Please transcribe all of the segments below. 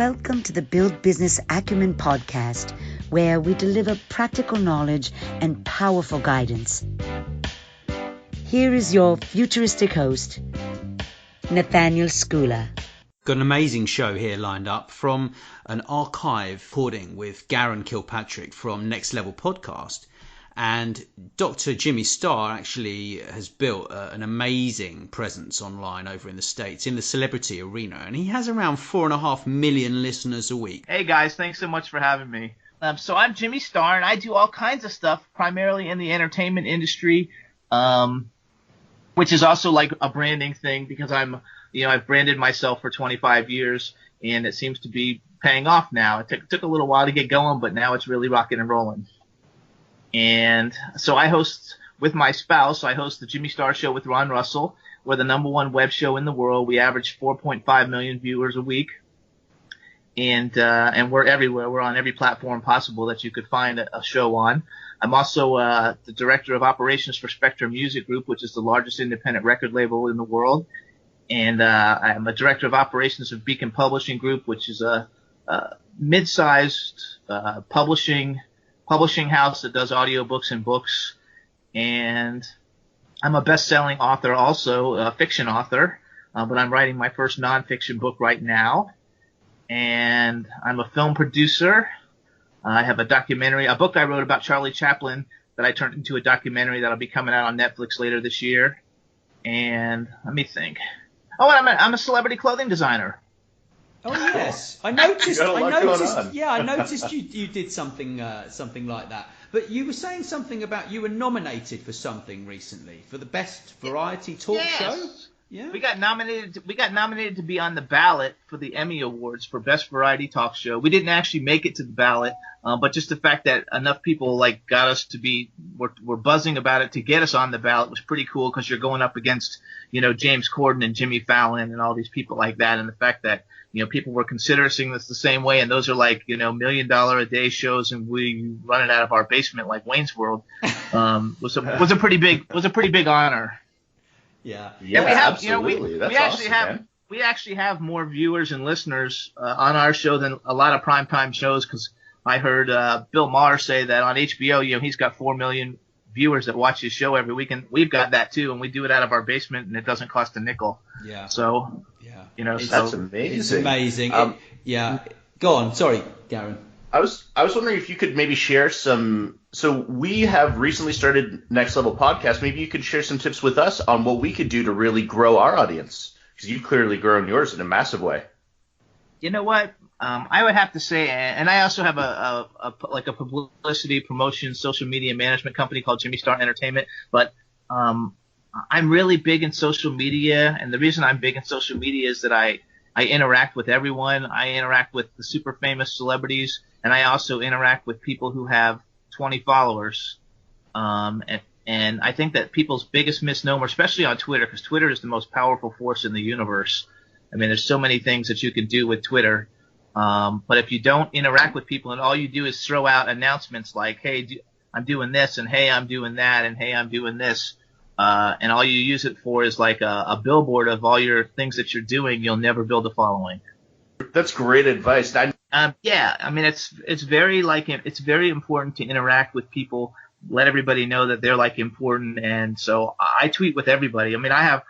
Welcome to the Build Business Acumen podcast, where we deliver practical knowledge and powerful guidance. Here is your futuristic host, Nathaniel Schooler. Got an amazing show here lined up from an archive recording with Garen Kilpatrick from Next Level Podcast. And Dr. Jimmy Starr actually has built an amazing presence online over in the States, in the celebrity arena. And he has around 4.5 million listeners a week. Hey guys, thanks so much for having me. So I'm Jimmy Starr, and I do all kinds of stuff, primarily in the entertainment industry, which is also like a branding thing because I've branded myself for 25 years, and it seems to be paying off now. It took a little while to get going, but now it's really rocking and rolling. And so I host with my spouse. I host the Jimmy Starr Show with Ron Russell. We're the #1 web show in the world. We average 4.5 million viewers a week, and we're everywhere. We're on every platform possible that you could find a show on. I'm also the director of operations for Spectrum Music Group, which is the largest independent record label in the world, and I'm a director of operations of Beacon Publishing Group, which is a mid-sized publishing house that does audiobooks and books. And I'm a best-selling author, also a fiction author, but I'm writing my first nonfiction book right now. And I'm a film producer. I have a book I wrote about Charlie Chaplin that I turned into a documentary that'll be coming out on Netflix later this year. And let me think. Oh, and I'm a celebrity clothing designer. Oh yes, I noticed. I noticed you did something like that. But you were saying something about you were nominated for something recently for the best variety talk show. Yeah, we got nominated to be on the ballot for the Emmy Awards for best variety talk show. We didn't actually make it to the ballot, but just the fact that enough people got us to be were buzzing about it to get us on the ballot was pretty cool, because you're going up against James Corden and Jimmy Fallon and all these people like that, and the fact that people were considering this the same way, and those are $1 million a day shows, and we run it out of our basement like Wayne's World. Was a pretty big honor. Yeah, we have, absolutely. We actually have more viewers and listeners on our show than a lot of primetime shows, because I heard Bill Maher say that on HBO, he's got 4 million viewers that watch his show every week, and we've got that too, and we do it out of our basement, and it doesn't cost a nickel. Yeah. So, that's amazing. It's amazing. Go on. Sorry, Garen. I was wondering if you could maybe share some. So we have recently started Next Level Podcast. Maybe you could share some tips with us on what we could do to really grow our audience, because you've clearly grown yours in a massive way. You know what? I would have to say, and I also have a publicity promotion social media management company called Jimmy Starr Entertainment. But I'm really big in social media, and the reason I'm big in social media is that I interact with everyone. I interact with the super famous celebrities, and I also interact with people who have 20 followers. And I think that people's biggest misnomer, especially on Twitter, because Twitter is the most powerful force in the universe. I mean, there's so many things that you can do with Twitter. But if you don't interact with people and all you do is throw out announcements like, hey, I'm doing this, and hey, I'm doing that, and hey, I'm doing this, and all you use it for is like a billboard of all your things that you're doing, you'll never build a following. That's great advice. It's very important to interact with people, let everybody know that they're important. And so I tweet with everybody. I have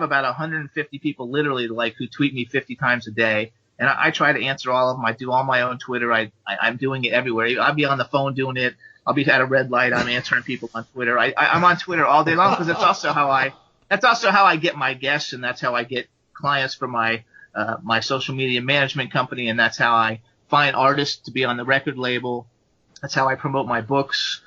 about 150 people literally who tweet me 50 times a day. And I try to answer all of them. I do all my own Twitter. I'm doing it everywhere. I'll be on the phone doing it. I'll be at a red light. I'm answering people on Twitter. I'm on Twitter all day long, because that's also how I get my guests, and that's how I get clients for my social media management company, and that's how I find artists to be on the record label. That's how I promote my books.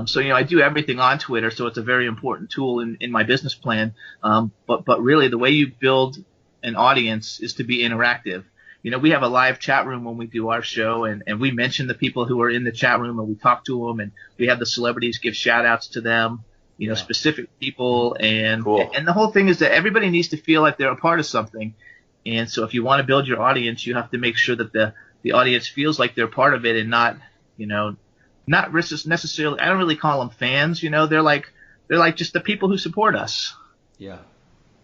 So I do everything on Twitter, so it's a very important tool in my business plan. But really, the way you build an audience is to be interactive. We have a live chat room when we do our show, and we mention the people who are in the chat room, and we talk to them, and we have the celebrities give shout outs to them, specific people. And, cool. And the whole thing is that everybody needs to feel like they're a part of something. And so if you want to build your audience, you have to make sure that the audience feels like they're part of it, and not necessarily, I don't really call them fans, they're like just the people who support us. Yeah.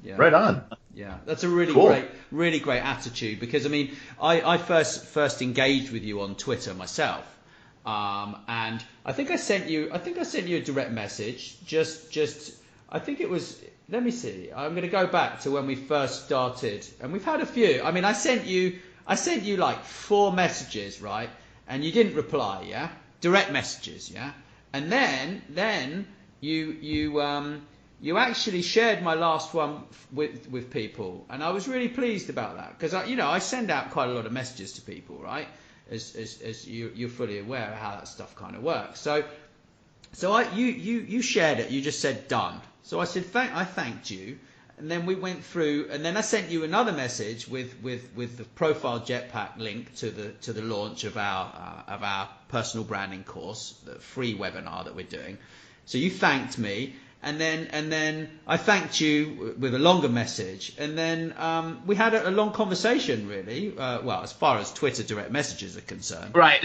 Yeah. Right on. Yeah, that's a really great attitude, because I mean, I first engaged with you on Twitter myself, and I think I sent you a direct message. I think it was. Let me see. I'm going to go back to when we first started, and we've had a few. I mean, I sent you like 4 messages, right? And you didn't reply, yeah? Direct messages, yeah? And then you actually shared my last one with people, and I was really pleased about that, because I send out quite a lot of messages to people, right? As you're fully aware of how that stuff kind of works. So you shared it. You just said done. So I said I thanked you, and then we went through, and then I sent you another message with the profile jetpack link to the launch of our personal branding course, the free webinar that we're doing. So you thanked me, and then I thanked you with a longer message, and then we had a long conversation, really. Well, as far as Twitter direct messages are concerned, right?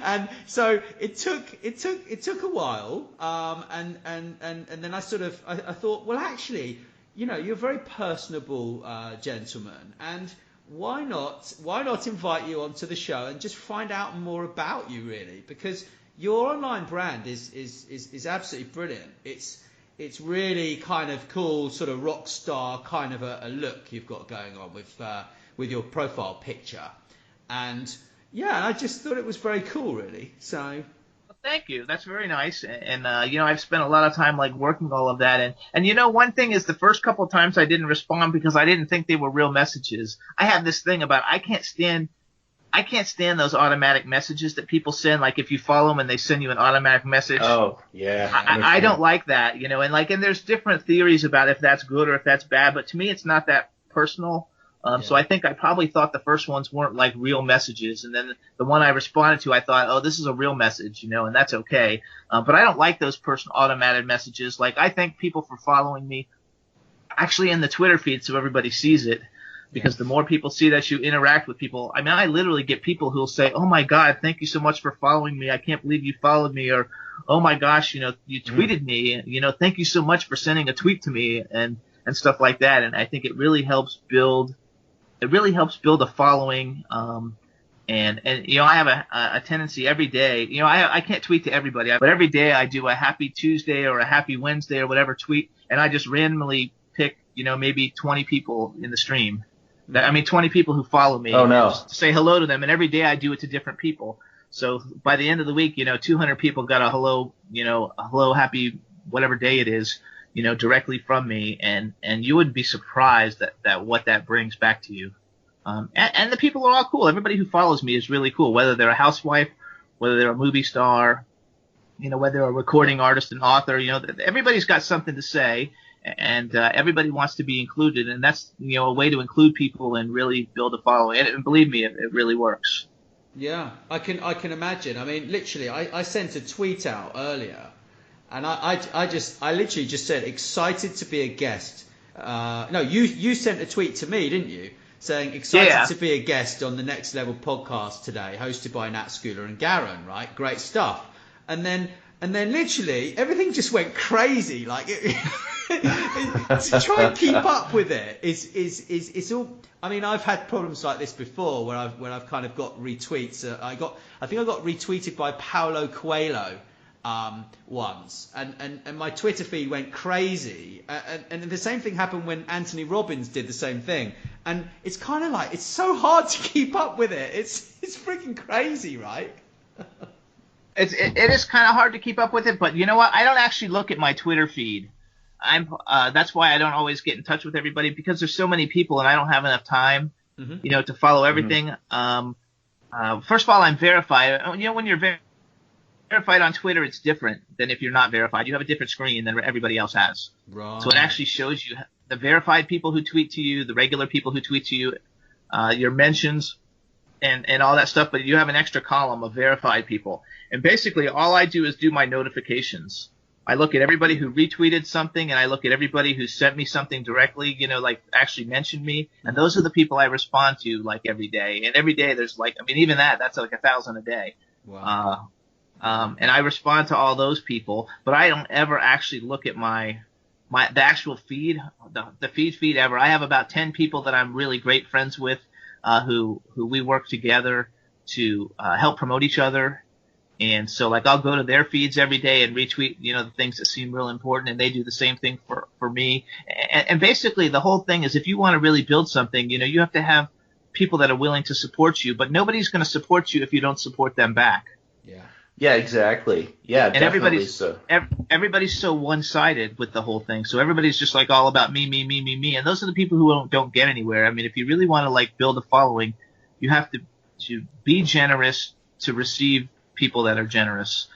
And so it took a while, and then I thought, well, actually, you're a very personable gentleman, and why not invite you onto the show and just find out more about you, really, because your online brand is absolutely brilliant. It's really kind of cool, sort of rock star kind of a look you've got going on with your profile picture, and yeah, I just thought it was very cool, really. So, thank you. That's very nice. And I've spent a lot of time working all of that. And one thing is, the first couple of times I didn't respond because I didn't think they were real messages. I have this thing about I can't stand those automatic messages that people send. Like if you follow them and they send you an automatic message. Oh, yeah. I don't like that, and there's different theories about if that's good or if that's bad. But to me, it's not that personal. So I think I probably thought the first ones weren't like real messages, and then the one I responded to, I thought, oh, this is a real message, and that's okay. But I don't like those personal automated messages. Like, I thank people for following me, actually in the Twitter feed, so everybody sees it, because the more people see that you interact with people, I mean, I literally get people who'll say, oh my God, thank you so much for following me. I can't believe you followed me, or oh my gosh, you tweeted me, thank you so much for sending a tweet to me, and stuff like that. And I think it really helps build a following. And I have a tendency every day, I can't tweet to everybody, but every day I do a happy Tuesday or a happy Wednesday or whatever tweet, and I just randomly pick, maybe 20 people in the stream. 20 people who follow me. Oh, no. Just say hello to them, and every day I do it to different people. So by the end of the week, 200 people got a hello, happy whatever day it is, directly from me, and you would be surprised that what that brings back to you. And the people are all cool. Everybody who follows me is really cool, whether they're a housewife, whether they're a movie star, whether they're a recording artist and author. Everybody's got something to say, and everybody wants to be included, and that's a way to include people and really build a following. And believe me, it really works. Yeah, I can imagine. I mean, literally, I sent a tweet out earlier. And I literally just said, excited to be a guest. No, you sent a tweet to me, didn't you? Saying, excited to be a guest on the Next Level podcast today, hosted by Nat Schooler and Garen, right? Great stuff. And then literally everything just went crazy. Like to try and keep up with it it's all. I mean, I've had problems like this before where I've kind of got retweets. I think I got retweeted by Paulo Coelho once, and my Twitter feed went crazy, and the same thing happened when Anthony Robbins did the same thing, and it's kind of like, it's so hard to keep up with it. It's freaking crazy, right? It is kind of hard to keep up with it, but you know what? I don't actually look at my Twitter feed. That's why I don't always get in touch with everybody, because there's so many people and I don't have enough time, to follow everything. First of all, I'm verified. When you're verified on Twitter, it's different than if you're not verified. You have a different screen than everybody else has. Right. So it actually shows you the verified people who tweet to you, the regular people who tweet to you, your mentions, and all that stuff. But you have an extra column of verified people. And basically, all I do is do my notifications. I look at everybody who retweeted something, and I look at everybody who sent me something directly, like actually mentioned me. And those are the people I respond to every day. And every day there's even that's like 1,000 a day. Wow. And I respond to all those people, but I don't ever actually look at my the actual feed, the feed ever. I have about 10 people that I'm really great friends with, who we work together to help promote each other. And so like I'll go to their feeds every day and retweet, the things that seem real important, and they do the same thing for me. And basically the whole thing is, if you want to really build something, you have to have people that are willing to support you, but nobody's going to support you if you don't support them back. Yeah. Yeah, exactly. Yeah, and definitely. Everybody's so one-sided with the whole thing. So everybody's just like all about me, me, me, me, me. And those are the people who don't get anywhere. I mean, if you really want to like build a following, you have to be generous to receive people that are generous.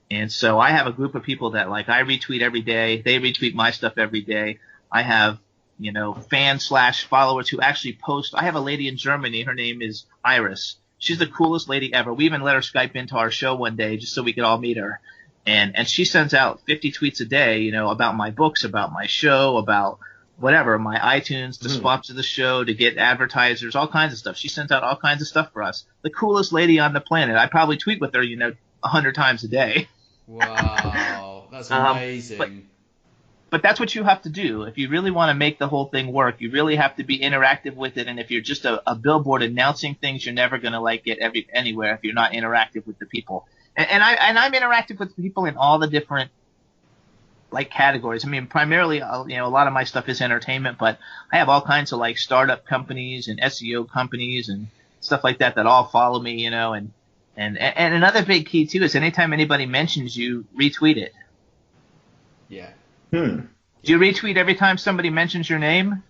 And so I have a group of people that like I retweet every day. They retweet my stuff every day. I have, fan/followers who actually post. I have a lady in Germany. Her name is Iris. She's the coolest lady ever. We even let her Skype into our show one day just so we could all meet her. And she sends out 50 tweets a day, about my books, about my show, about whatever, my iTunes, to sponsor the show, to get advertisers, all kinds of stuff. She sends out all kinds of stuff for us. The coolest lady on the planet. I probably tweet with her, 100 times a day. Wow, that's amazing. But that's what you have to do. If you really want to make the whole thing work, you really have to be interactive with it. And if you're just a billboard announcing things, you're never going to get anywhere if you're not interactive with the people. And I'm interactive with people in all the different categories. I mean, primarily, a lot of my stuff is entertainment, but I have all kinds of startup companies and SEO companies and stuff like that all follow me, and another big key too is anytime anybody mentions you, retweet it. Yeah. Do you retweet every time somebody mentions your name?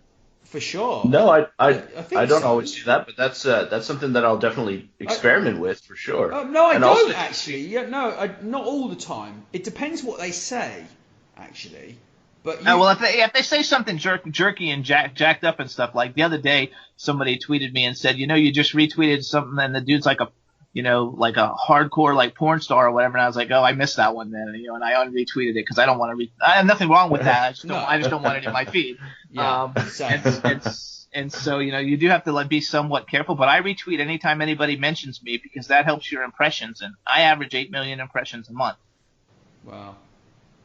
For sure. No, I don't so. always do that, but that's something that I'll definitely experiment with for sure. No, I and don't also, actually. Yeah, no, not all the time. It depends what they say, actually. But if they say something jerky and jacked up and stuff, like the other day somebody tweeted me and said, you just retweeted something and the dude's like a hardcore porn star or whatever, and I was like, oh, I missed that one then, and I unretweeted it because I don't want to I have nothing wrong with that. I just don't want it in my feed. Yeah, and so you do have to be somewhat careful, but I retweet anytime anybody mentions me because that helps your impressions, and I average 8 million impressions a month. Wow.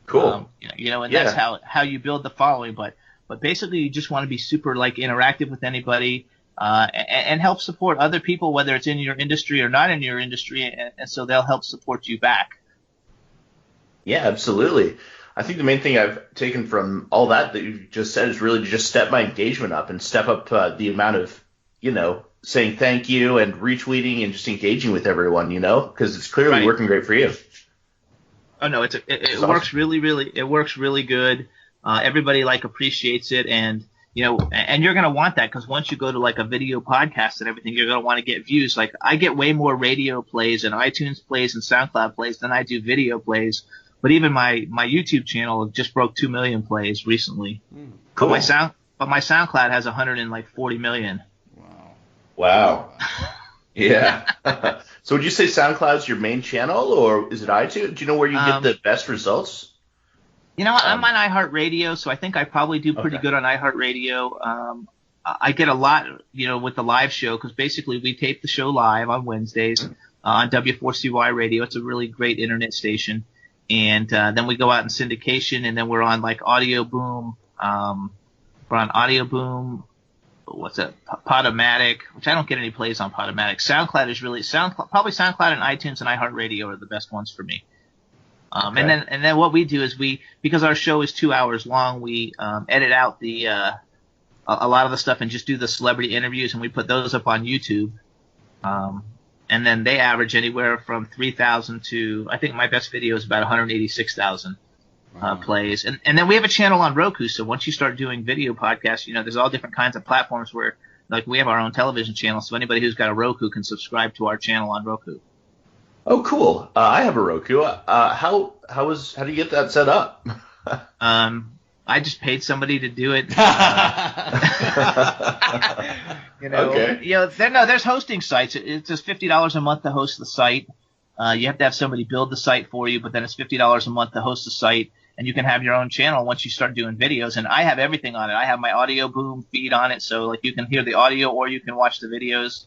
Cool. And that's how you build the following, but basically you just want to be super interactive with anybody. And help support other people, whether it's in your industry or not in your industry, and so they'll help support you back. Yeah, absolutely. I think the main thing I've taken from all that you just said is really to just step my engagement up and step up the amount of, saying thank you and retweeting and just engaging with everyone, because it's clearly working great for you. Oh no, it works it works really good. Everybody appreciates it, and and you're going to want that because once you go to a video podcast and everything, you're going to want to get views. I get way more radio plays and iTunes plays and SoundCloud plays than I do video plays. But even my YouTube channel just broke 2 million plays recently. Cool. But my SoundCloud has 140 million. Wow. Yeah. So would you say SoundCloud's your main channel, or is it iTunes? Do you know where you get the best results? I'm on iHeartRadio, so I think I probably do pretty good on iHeartRadio. I get a lot, with the live show because basically we tape the show live on Wednesdays on W4CY Radio. It's a really great internet station. And then we go out in syndication, and then we're on Audio Boom. We're on Audio Boom. What's that? Podomatic, which I don't get any plays on Podomatic. SoundCloud is really probably SoundCloud and iTunes and iHeartRadio are the best ones for me. And then what we do is because our show is 2 hours long, we edit out a lot of the stuff and just do the celebrity interviews, and we put those up on YouTube. And then they average anywhere from 3,000 to, I think my best video is about 186,000 plays. And then we have a channel on Roku, so once you start doing video podcasts, there's all different kinds of platforms where we have our own television channel, so anybody who's got a Roku can subscribe to our channel on Roku. Oh, cool. I have a Roku. How do you get that set up? I just paid somebody to do it. Okay. There's hosting sites. It's just $50 a month to host the site. You have to have somebody build the site for you, but then it's $50 a month to host the site, and you can have your own channel once you start doing videos. And I have everything on it. I have my Audio Boom feed on it, so you can hear the audio or you can watch the videos.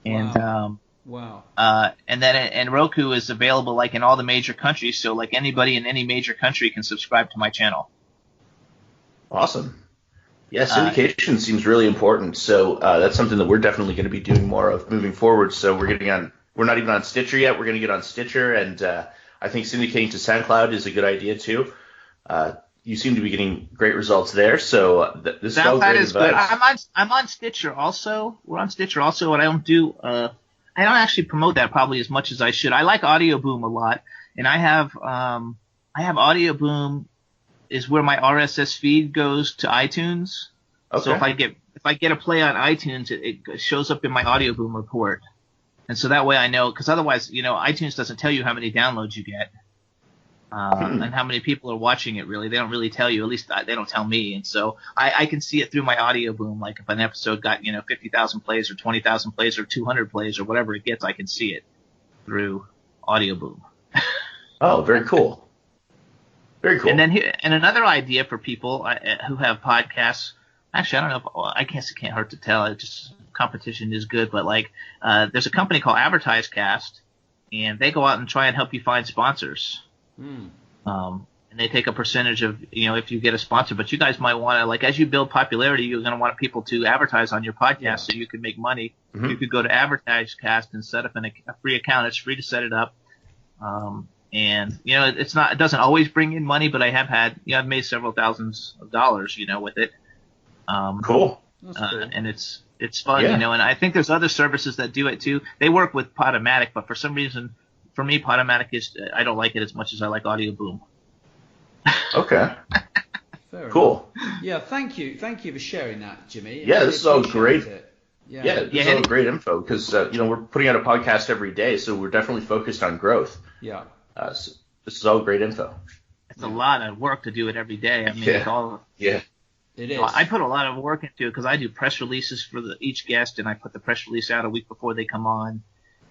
And wow. And Roku is available in all the major countries, so anybody in any major country can subscribe to my channel. Awesome. Yeah, syndication seems really important. So that's something that we're definitely going to be doing more of moving forward. So we're not even on Stitcher yet. We're going to get on Stitcher, and I think syndicating to SoundCloud is a good idea too. You seem to be getting great results there. So this is all great advice. Good. I'm on Stitcher also. We're on Stitcher also, and I don't actually promote that probably as much as I should. I like Audio Boom a lot, and I have Audio Boom is where my RSS feed goes to iTunes. Okay. So if I get a play on iTunes, it shows up in my Audio Boom report, and so that way I know, because otherwise, iTunes doesn't tell you how many downloads you get, and how many people are watching it. Really, they don't really tell you. At least they don't tell me, and so I can see it through my Audio Boom. Like if an episode got 50,000 plays or 20,000 plays or 200 plays or whatever it gets, I can see it through Audio Boom. Oh, very cool. Very cool. And then another idea for people who have podcasts. Actually, I don't know. I guess it can't hurt to tell. It just competition is good, but there's a company called AdvertiseCast, and they go out and try and help you find sponsors. And they take a percentage of if you get a sponsor. But you guys might want to as you build popularity, you're going to want people to advertise on your podcast so you can make money. Mm-hmm. You could go to AdvertiseCast and set up a free account. It's free to set it up. And it doesn't always bring in money, but I have had I've made several thousands of dollars with it. Cool. And it's fun, and I think there's other services that do it too. They work with Podomatic, but for some reason, for me, Podomatic I don't like it as much as I like Audio Boom. Okay. Fair cool. Enough. Yeah, thank you for sharing that, Jimmy. Yeah, this is all great. Yeah, this is all great info because we're putting out a podcast every day, so we're definitely focused on growth. Yeah. So this is all great info. It's a lot of work to do it every day. I mean, it's all. Yeah. It is. I put a lot of work into it because I do press releases for each guest, and I put the press release out a week before they come on.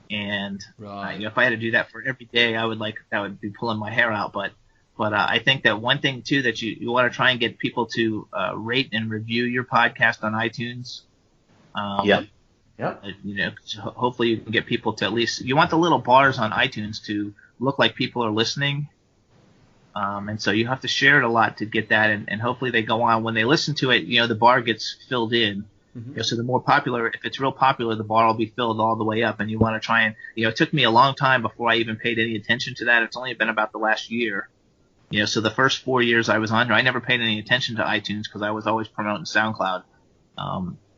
And if I had to do that for every day, that would be pulling my hair out. But I think that one thing too that you want to try and get people to rate and review your podcast on iTunes. Yeah. Hopefully you can get people to at least. You want the little bars on iTunes to look like people are listening. And so you have to share it a lot to get that, and hopefully they go on when they listen to it. The bar gets filled in. Mm-hmm. So the more popular, if it's real popular, the bar will be filled all the way up. And you want to try and, it took me a long time before I even paid any attention to that. It's only been about the last year. So the first 4 years I was on here, I never paid any attention to iTunes because I was always promoting SoundCloud.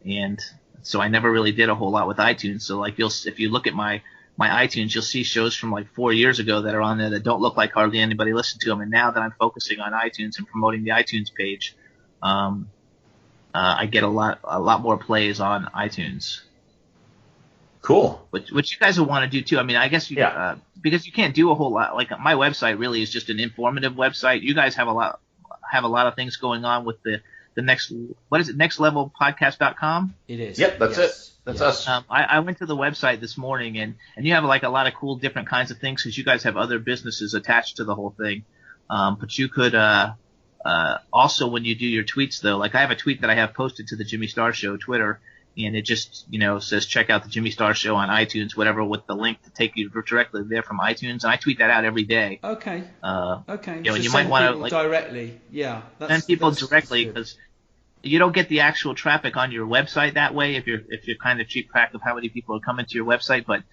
And so I never really did a whole lot with iTunes. So if you look at my iTunes, you'll see shows from 4 years ago that are on there that don't look like hardly anybody listened to them. And now that I'm focusing on iTunes and promoting the iTunes page, I get a lot more plays on iTunes. Cool. Which you guys will want to do too. I mean, I guess because you can't do a whole lot. My website really is just an informative website. You guys have a lot of things going on with the next, what is it, nextlevelpodcast.com? It is. Yep, that's it. That's us. I went to the website this morning, and you have a lot of cool different kinds of things because you guys have other businesses attached to the whole thing. But you could also, when you do your tweets, though, I have a tweet that I have posted to the Jimmy Star Show Twitter, and it just says check out the Jimmy Star Show on iTunes, whatever, with the link to take you directly there from iTunes, and I tweet that out every day. Okay. Okay. So you might want to directly. Yeah. Send people directly because you don't get the actual traffic on your website that way if you're kind of keep track of how many people are coming to your website, but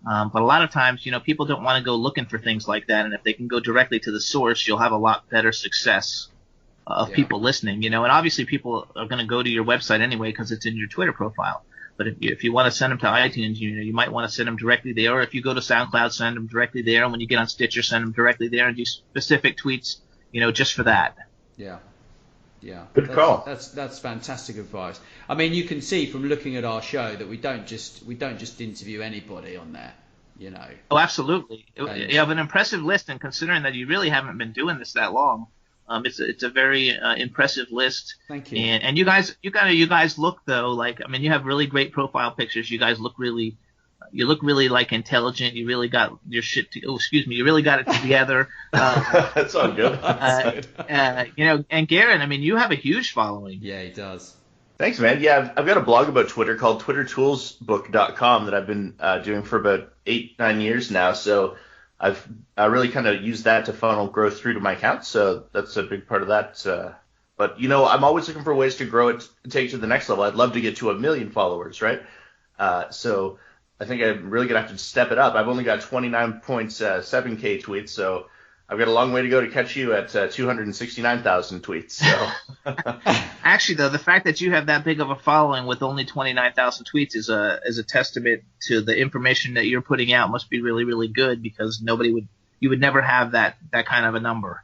a lot of times people don't want to go looking for things like that, and if they can go directly to the source, you'll have a lot better success of people listening, and obviously people are going to go to your website anyway because it's in your Twitter profile. But if you want to send them to iTunes, you might want to send them directly there, or if you go to SoundCloud, send them directly there, and when you get on Stitcher, send them directly there and do specific tweets, just for that. Yeah. Yeah, good call. That's fantastic advice. I mean, you can see from looking at our show that we don't just interview anybody on there, Oh, absolutely. You have an impressive list, and considering that you really haven't been doing this that long, it's a very impressive list. Thank you. And you guys look though you have really great profile pictures. You guys look really. You look really intelligent. You really got your shit. You really got it together. That's all good. And Garen, you have a huge following. Yeah, he does. Thanks, man. Yeah, I've got a blog about Twitter called twittertoolsbook.com that I've been doing for about 8-9 years now. So I really kind of used that to funnel growth through to my account. So that's a big part of that But, I'm always looking for ways to grow it, to take it to the next level. I'd love to get to 1 million followers, right? So I think I'm really going to have to step it up. I've only got 29.7K tweets, so I've got a long way to go to catch you at 269,000 tweets. So. Actually, though, the fact that you have that big of a following with only 29,000 tweets is a testament to the information that you're putting out must be really, really good, because you would never have that kind of a number.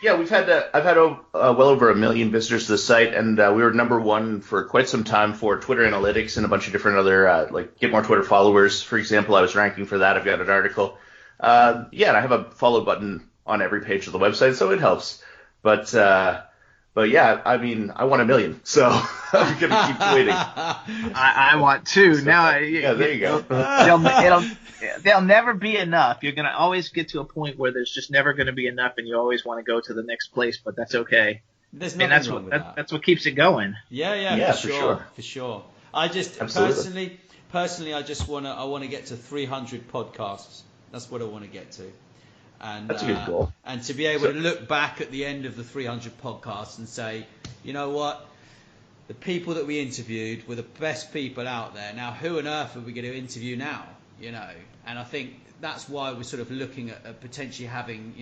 Yeah, I've had well over 1 million visitors to the site, and we were number one for quite some time for Twitter analytics and a bunch of different other, like get more Twitter followers, for example. I was ranking for that. I've got an article. And I have a follow button on every page of the website, so it helps. But yeah, I mean, I want 1 million, so I'm going to keep tweeting. I want 2. So, now, yeah, there you go. There'll never be enough. You're going to always get to a point where there's just never going to be enough, and you always want to go to the next place, but that's okay. There's nothing wrong with that. That's what keeps it going. Yeah, for sure. I just personally, I just want to get to 300 podcasts. That's what I want to get to. And that's a good goal. And to be able to look back at the end of the 300 podcasts and say, you know what? The people that we interviewed were the best people out there. Now, who on earth are we going to interview now? And I think that's why we're sort of looking at potentially having,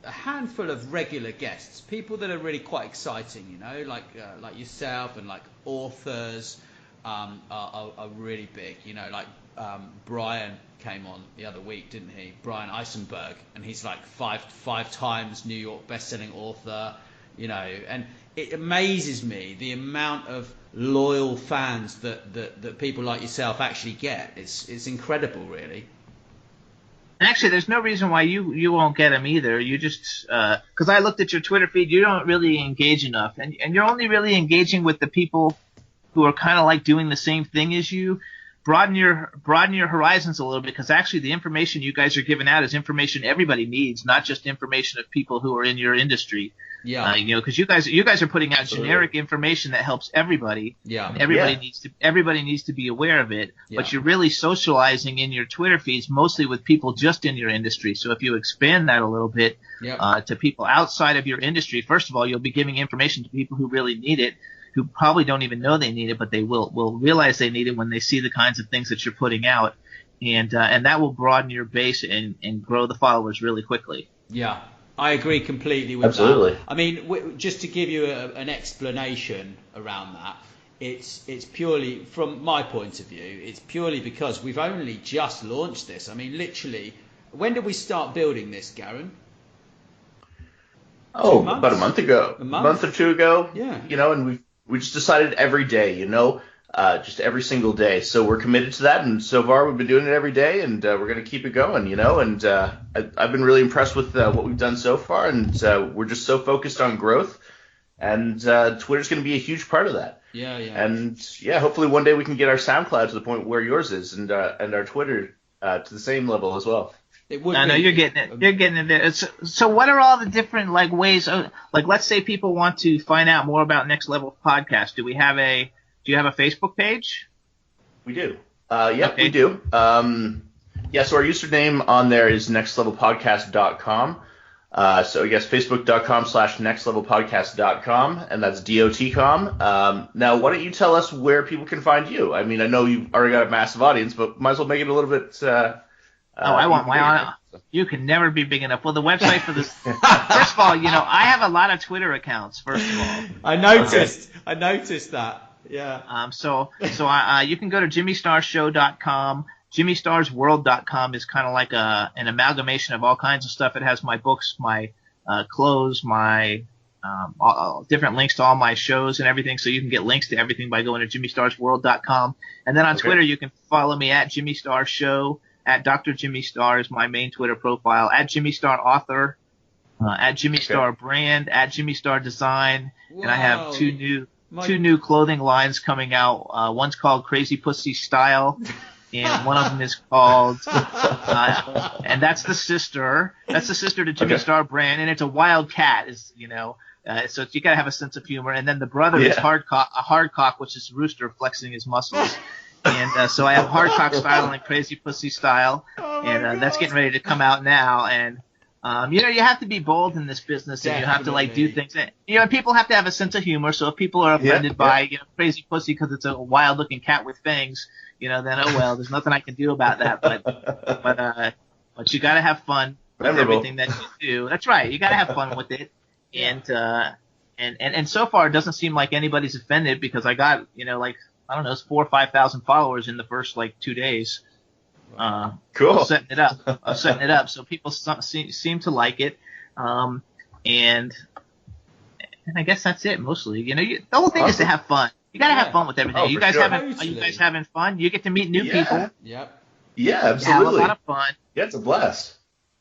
a handful of regular guests, people that are really quite exciting, like yourself, and like authors are really big, like Brian came on the other week, didn't he? Brian Eisenberg, and he's like five times New York best-selling author, and it amazes me the amount of loyal fans that people like yourself actually get. It's incredible, really. Actually, there's no reason why you won't get them either. You just because I looked at your Twitter feed, you don't really engage enough, and you're only really engaging with the people who are kind of like doing the same thing as you. Broaden your horizons a little bit, because actually the information you guys are giving out is information everybody needs, not just information of people who are in your industry. Yeah. Because you guys are putting out generic information that helps everybody. Yeah. And everybody needs to be aware of it. Yeah. But you're really socializing in your Twitter feeds mostly with people just in your industry. So if you expand that a little bit to people outside of your industry, first of all, you'll be giving information to people who really need it, who probably don't even know they need it, but they will realize they need it when they see the kinds of things that you're putting out, and that will broaden your base and grow the followers really quickly. Yeah, I agree completely with Absolutely. that. I mean, just to give you an explanation around that, it's purely, from my point of view, it's purely because we've only just launched this. I mean, literally, when did we start building this, Garen? Oh, about a month ago. A month or two ago. Yeah. And we just decided every day, just every single day. So we're committed to that, and so far we've been doing it every day, and we're going to keep it going, and I've been really impressed with what we've done so far, and we're just so focused on growth, and Twitter's going to be a huge part of that. Yeah. And hopefully one day we can get our SoundCloud to the point where yours is, and our Twitter to the same level as well. I know you're getting it. You're getting it there. So what are all the different ways? Let's say people want to find out more about Next Level Podcast. Do you have a Facebook page? We do. Okay. We do. So our username on there is nextlevelpodcast.com. So I guess facebook.com/nextlevelpodcast.com, and that's DOTCOM. Now, why don't you tell us where people can find you? I mean, I know you've already got a massive audience, but might as well make it a little bit. I want my own. You can never be big enough. Well, the website for this. First of all, I have a lot of Twitter accounts. First of all, I noticed that. Yeah. So you can go to JimmyStarsShow.com. JimmyStarsWorld.com is kind of like an amalgamation of all kinds of stuff. It has my books, my clothes, my different links to all my shows and everything. So you can get links to everything by going to JimmyStarsWorld.com. And then on Twitter, you can follow me at Jimmy Star Show. At Dr. Jimmy Star is my main Twitter profile. At Jimmy Star Author, at Jimmy Star Brand, at Jimmy Star Design, and I have two new clothing lines coming out. One's called Crazy Pussy Style, and one of them is called, and that's the sister to Jimmy Star Brand, and it's a wild cat, so you gotta have a sense of humor. And then the brother is a hardcock, which is a rooster flexing his muscles. And so I have Hardcock Style and Crazy Pussy Style, and that's getting ready to come out now. And You have to be bold in this business, and you have to like do things. And, people have to have a sense of humor. So if people are offended by crazy pussy because it's a wild looking cat with fangs, then oh well, there's nothing I can do about that. But you got to have fun with everything that you do. That's right. You got to have fun with it. And so far it doesn't seem like anybody's offended because I got like I don't know, it's 4,000 or 5,000 followers in the first like 2 days. Cool. Setting it up. So people seem to like it. And I guess that's it mostly. The whole thing is to have fun. You gotta have fun with everything. Are you guys having fun? You get to meet new people. Yep. Yeah, absolutely. Have a lot of fun. Yeah, it's a blast.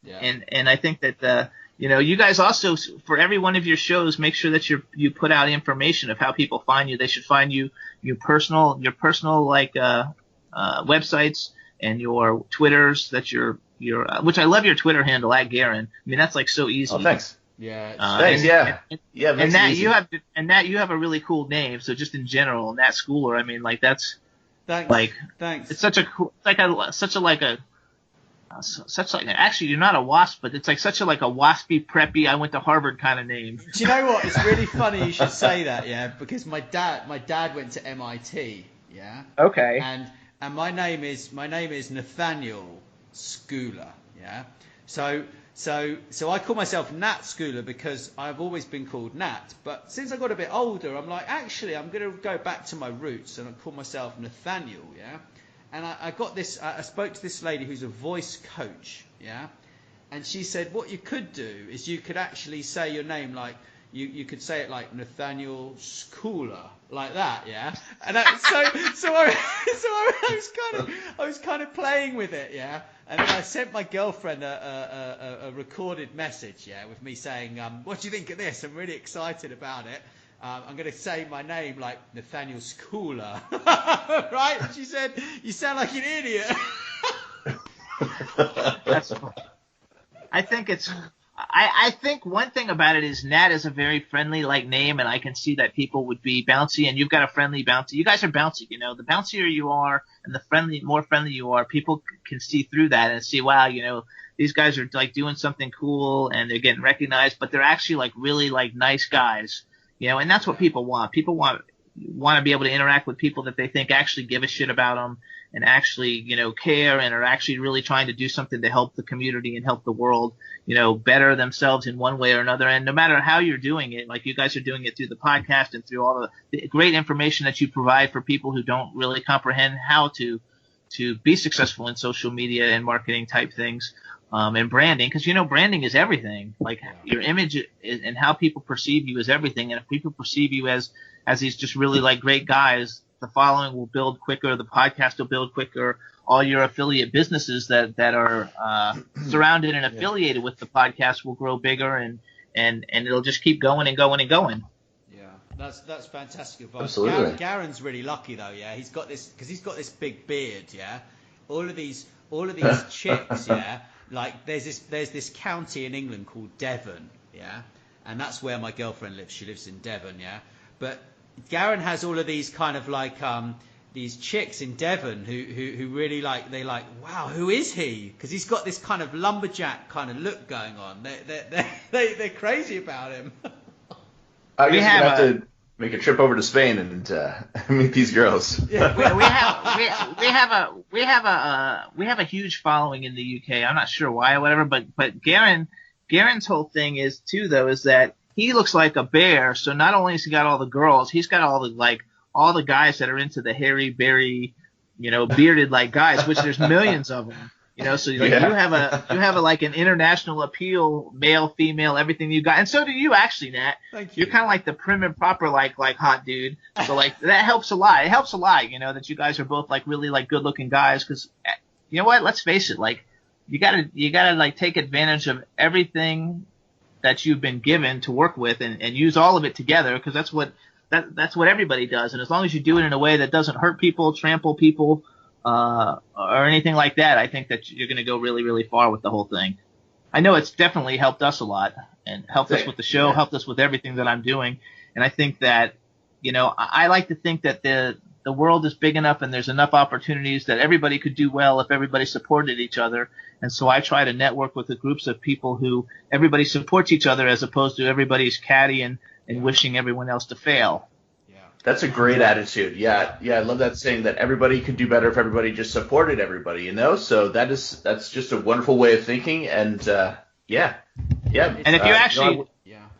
Yeah. And I think that you guys also, for every one of your shows, make sure that you put out information of how people find you. They should find your personal like websites and your Twitters that your which I love your Twitter handle at Garen. I mean that's like so easy. Oh, thanks. Yeah. Thanks. And that you have a really cool name. So just in general, Nat Schooler. I mean like that's thanks. It's such like actually you're not a WASP, but it's like such a like a waspy preppy I went to Harvard kind of name. Do you know what? It's really funny you should say that, because my dad went to MIT, yeah. Okay. And my name is Nathaniel Schooler, yeah. So I call myself Nat Schooler because I've always been called Nat, but since I got a bit older, I'm like, actually, I'm going to go back to my roots and I call myself Nathaniel, yeah. And I got this. I spoke to this lady who's a voice coach, yeah, and she said what you could do is you could actually say your name like you could say it like Nathaniel Schooler, like that, yeah. And I was kind of playing with it, yeah. And then I sent my girlfriend a recorded message, yeah, with me saying, what do you think of this? I'm really excited about it. I'm going to say my name like Nathaniel Schooler, right? And she said, you sound like an idiot. That's funny. I think one thing about it is Nat is a very friendly like name, and I can see that people would be bouncy, and you've got a friendly bouncy. You guys are bouncy, the bouncier you are and the more friendly you are, people can see through that and see, wow, these guys are like doing something cool and they're getting recognized, but they're actually like really like nice guys. And that's what people want. People want to be able to interact with people that they think actually give a shit about them and actually, care and are actually really trying to do something to help the community and help the world, better themselves in one way or another. And no matter how you're doing it, like you guys are doing it through the podcast and through all the great information that you provide for people who don't really comprehend how to be successful in social media and marketing type things. And branding, because branding is everything. Like your image and how people perceive you is everything. And if people perceive you as these just really like great guys, the following will build quicker, the podcast will build quicker. All your affiliate businesses that are surrounded and affiliated with the podcast will grow bigger, and it'll just keep going and going and going. Yeah, that's fantastic advice. Absolutely. Garen's really lucky though. Yeah, he's got this big beard. Yeah, all of these chicks. Yeah. Like there's this county in England called Devon, yeah, and that's where my girlfriend lives. She lives in Devon, yeah. But Garen has all of these kind of like these chicks in Devon who really like wow, who is he? Because he's got this kind of lumberjack kind of look going on. They're crazy about him. I guess you have to make a trip over to Spain and meet these girls. Yeah. we have a huge following in the UK. I'm not sure why or whatever, but Garen's whole thing is too though is that he looks like a bear. So not only has he got all the girls, he's got all the guys that are into the hairy, berry, bearded like guys, which there's millions of them. So like you have a like an international appeal, male, female, everything you got, and so do you actually, Nat. Thank you. You're kind of like the prim and proper like hot dude. So like that helps a lot. It helps a lot, that you guys are both like really like good looking guys. Because you know what? Let's face it, like you gotta like take advantage of everything that you've been given to work with and use all of it together, because that's what everybody does. And as long as you do it in a way that doesn't hurt people, trample people, or anything like that, I think that you're going to go really, really far with the whole thing. I know it's definitely helped us a lot and helped us with the show, helped us with everything that I'm doing. And I think that, I like to think that the the world is big enough and there's enough opportunities that everybody could do well if everybody supported each other. And so I try to network with the groups of people who everybody supports each other as opposed to everybody's catty and wishing everyone else to fail. That's a great attitude. Yeah, I love that saying that everybody could do better if everybody just supported everybody, you know? So that's just a wonderful way of thinking, and yeah. And if you actually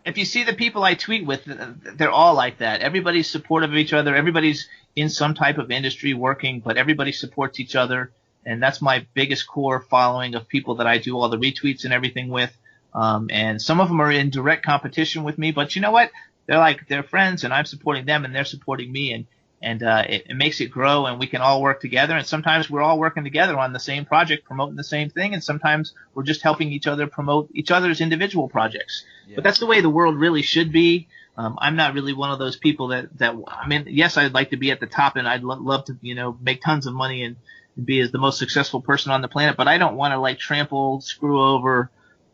if you see the people I tweet with, they're all like that. Everybody's supportive of each other. Everybody's in some type of industry working, but everybody supports each other. And that's my biggest core following of people that I do all the retweets and everything with. And some of them are in direct competition with me, but you know what? They're friends, and I'm supporting them, and they're supporting me, and it makes it grow, and we can all work together. And sometimes we're all working together on the same project, promoting the same thing, and sometimes we're just helping each other promote each other's individual projects. Yeah. But that's the way the world really should be. I'm not really one of those people that I mean, yes, I'd like to be at the top, and I'd love to, make tons of money and be as the most successful person on the planet. But I don't want to trample, screw over.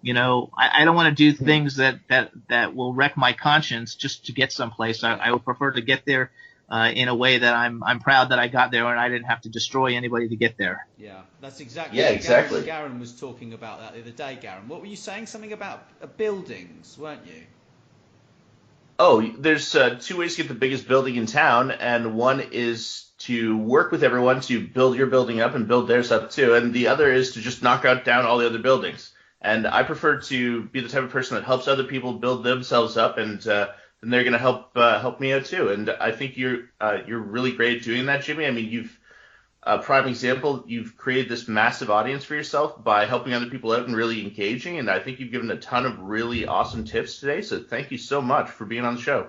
I don't want to do things that will wreck my conscience just to get someplace. I would prefer to get there in a way that I'm proud that I got there and I didn't have to destroy anybody to get there. Yeah, that's exactly. Yeah, exactly. Garen was talking about that the other day. Garen, what were you saying? Something about buildings, weren't you? Oh, there's 2 ways to get the biggest building in town, and one is to work with everyone to build your building up and build theirs up too, and the other is to just knock down all the other buildings. And I prefer to be the type of person that helps other people build themselves up, and then they're going to help me out too. And I think you're really great at doing that, Jimmy. I mean, you've prime example. You've created this massive audience for yourself by helping other people out and really engaging. And I think you've given a ton of really awesome tips today. So thank you so much for being on the show.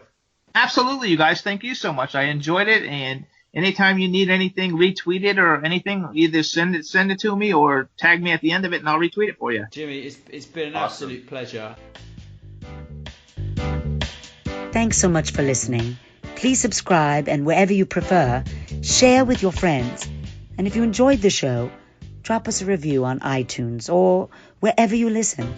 Absolutely, you guys. Thank you so much. I enjoyed it, and anytime you need anything, retweet it or anything, either send it to me or tag me at the end of it, and I'll retweet it for you. Jimmy, it's been an absolute pleasure. Thanks so much for listening. Please subscribe, and wherever you prefer, share with your friends. And if you enjoyed the show, drop us a review on iTunes or wherever you listen.